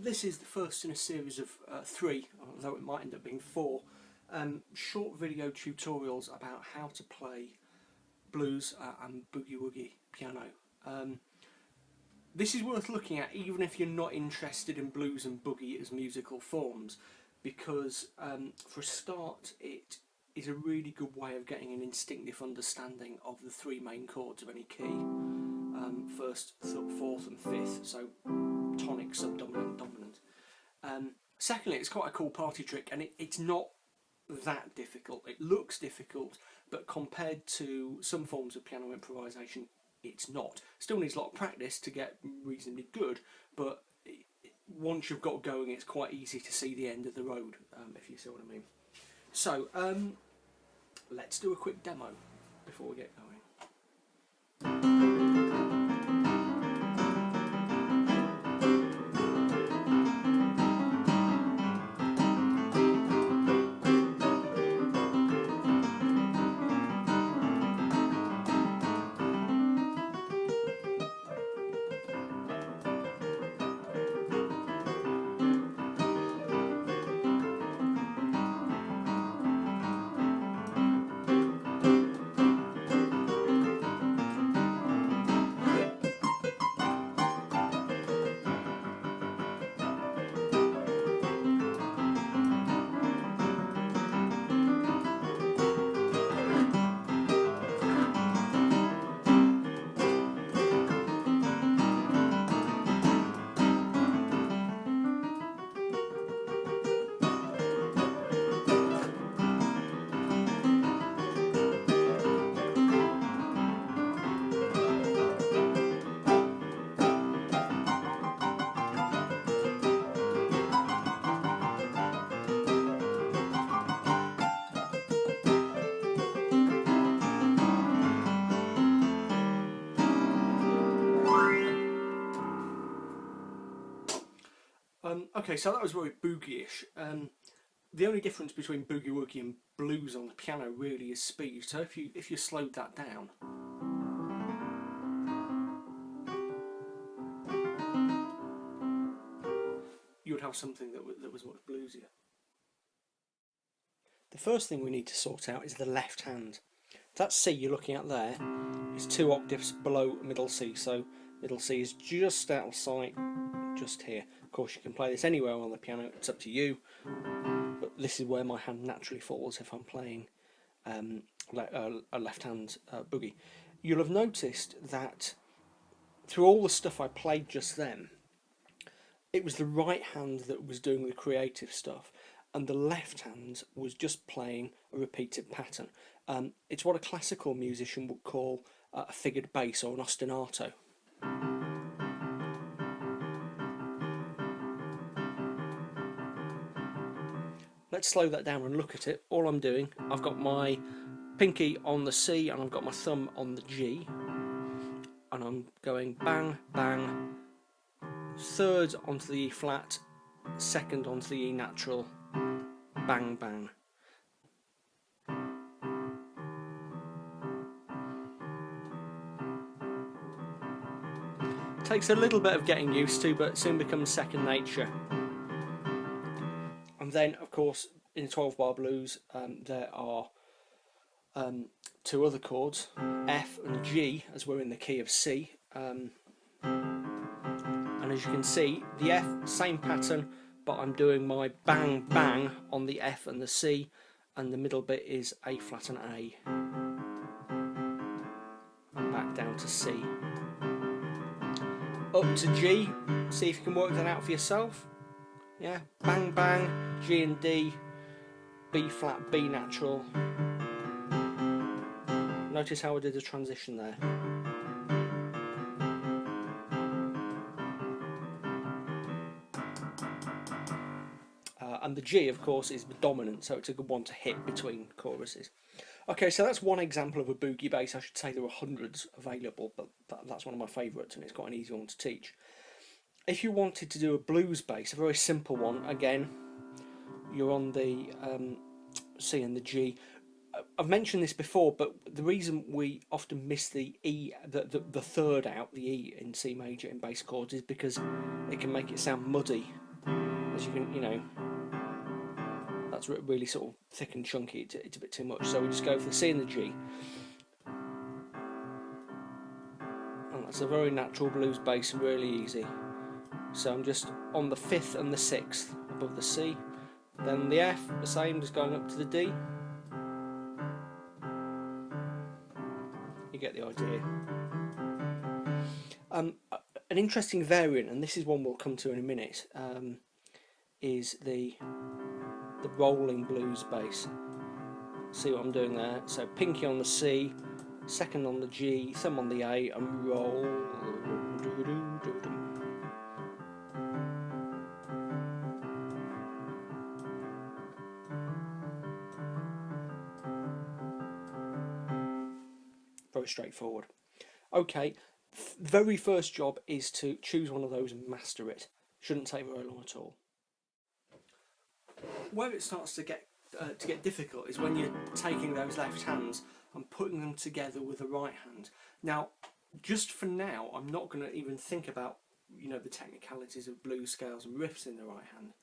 This is the first in a series of 3, although it might end up being 4, short video tutorials about how to play blues and boogie woogie piano. This is worth looking at even if you're not interested in blues and boogie as musical forms, because for a start it is a really good way of getting an instinctive understanding of the 3 main chords of any key, first, fourth and fifth, so tonic, subdominant, dominant. Secondly, it's quite a cool party trick, and it's not that difficult. It looks difficult, but compared to some forms of piano improvisation, it's not. Still needs a lot of practice to get reasonably good, but once you've got going, it's quite easy to see the end of the road, if you see what I mean. So, let's do a quick demo before we get going. Okay, so that was very boogie-ish. The only difference between boogie woogie and blues on the piano really is speed. So if you slowed that down, you would have something that was much bluesier. The first thing we need to sort out is the left hand. That C you're looking at there is 2 octaves below middle C, so middle C is just out of sight, just here. Of course, you can play this anywhere on the piano, it's up to you, but this is where my hand naturally falls if I'm playing a left hand boogie. You'll have noticed that through all the stuff I played just then, it was the right hand that was doing the creative stuff, and the left hand was just playing a repeated pattern. It's what a classical musician would call a figured bass or an ostinato. Let's slow that down and look at it. All I'm doing, I've got my pinky on the C and I've got my thumb on the G, and I'm going bang, bang, third onto the E flat, second onto the E natural, bang, bang. Takes a little bit of getting used to, but soon becomes second nature. And then, of course, in 12-bar blues, there are 2 other chords, F and G, as we're in the key of C. And as you can see, the F, same pattern, but I'm doing my bang, bang on the F and the C, and the middle bit is A flat and A. And back down to C. Up to G, see if you can work that out for yourself. Yeah, bang, bang, G and D, B flat, B natural. Notice how I did the transition there. And the G, of course, is the dominant, so it's a good one to hit between choruses. Okay, so that's one example of a boogie bass. I should say there are hundreds available, but that's one of my favourites, and it's quite an easy one to teach. If you wanted to do a blues bass, a very simple one, again, you're on the C and the G. I've mentioned this before, but the reason we often miss the E, the third out, the E in C major in bass chords, is because it can make it sound muddy as you can, that's really sort of thick and chunky. It's a bit too much. So we just go for the C and the G. And that's a very natural blues bass, really easy. So I'm just on the 5th and the 6th above the C. Then the F, the same, just going up to the D. You get the idea. An interesting variant, and this is one we'll come to in a minute, is the rolling blues bass. See what I'm doing there? So pinky on the C, 2nd on the G, thumb on the A, and roll. Very straightforward. Okay, very first job is to choose one of those and master it. Shouldn't take very long at all. Where it starts to get difficult is when you're taking those left hands and putting them together with the right hand. Now, just for now, I'm not going to even think about the technicalities of blues scales and riffs in the right hand.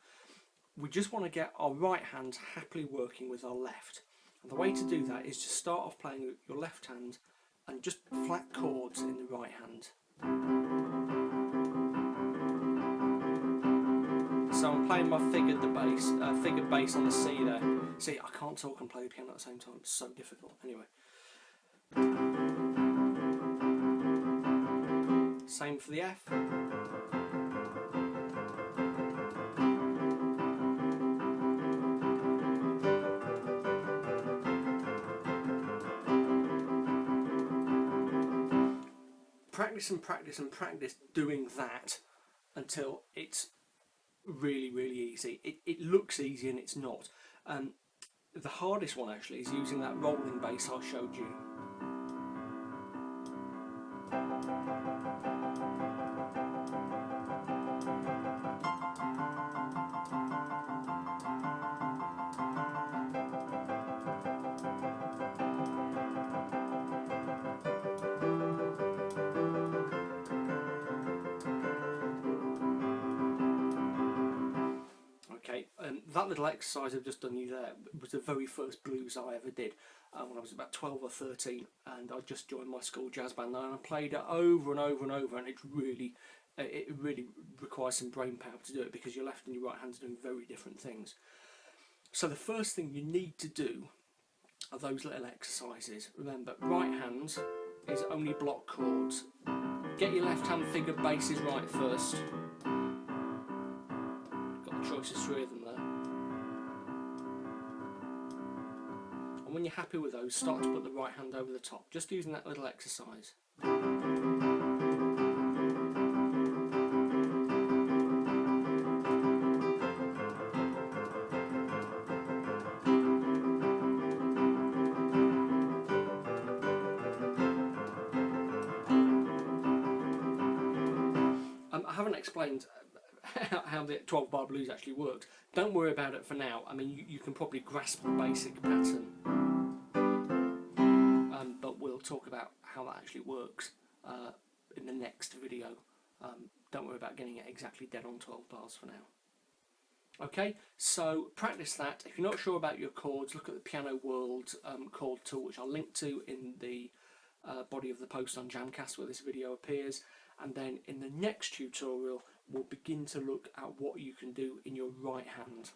We just want to get our right hand happily working with our left. And the way to do that is to start off playing with your left hand and just flat chords in the right hand. So I'm playing my figured bass on the C there. See, I can't talk and play the piano at the same time, it's so difficult. Anyway. Same for the F. Practice and practice and practice doing that until it's really, really easy. It looks easy and it's not. The hardest one actually is using that rolling bass I showed you. That little exercise I've just done you there was the very first blues I ever did when I was about 12 or 13, and I just joined my school jazz band and I played it over and over and over, and it really requires some brain power to do it because your left and your right hands are doing very different things. So the first thing you need to do are those little exercises. Remember, right hand is only block chords. Get your left hand figured basses right first. Got the choice of 3 of them there. And when you're happy with those, start to put the right hand over the top, just using that little exercise. I haven't explained how the 12-bar blues actually works. Don't worry about it for now. I mean, you can probably grasp the basic pattern, but we'll talk about how that actually works in the next video. Don't worry about getting it exactly dead on 12 bars for now. Okay, so practice that. If you're not sure about your chords, look at the Piano World chord tool, which I'll link to in the body of the post on Jamcast where this video appears. And then in the next tutorial, we'll begin to look at what you can do in your right hand.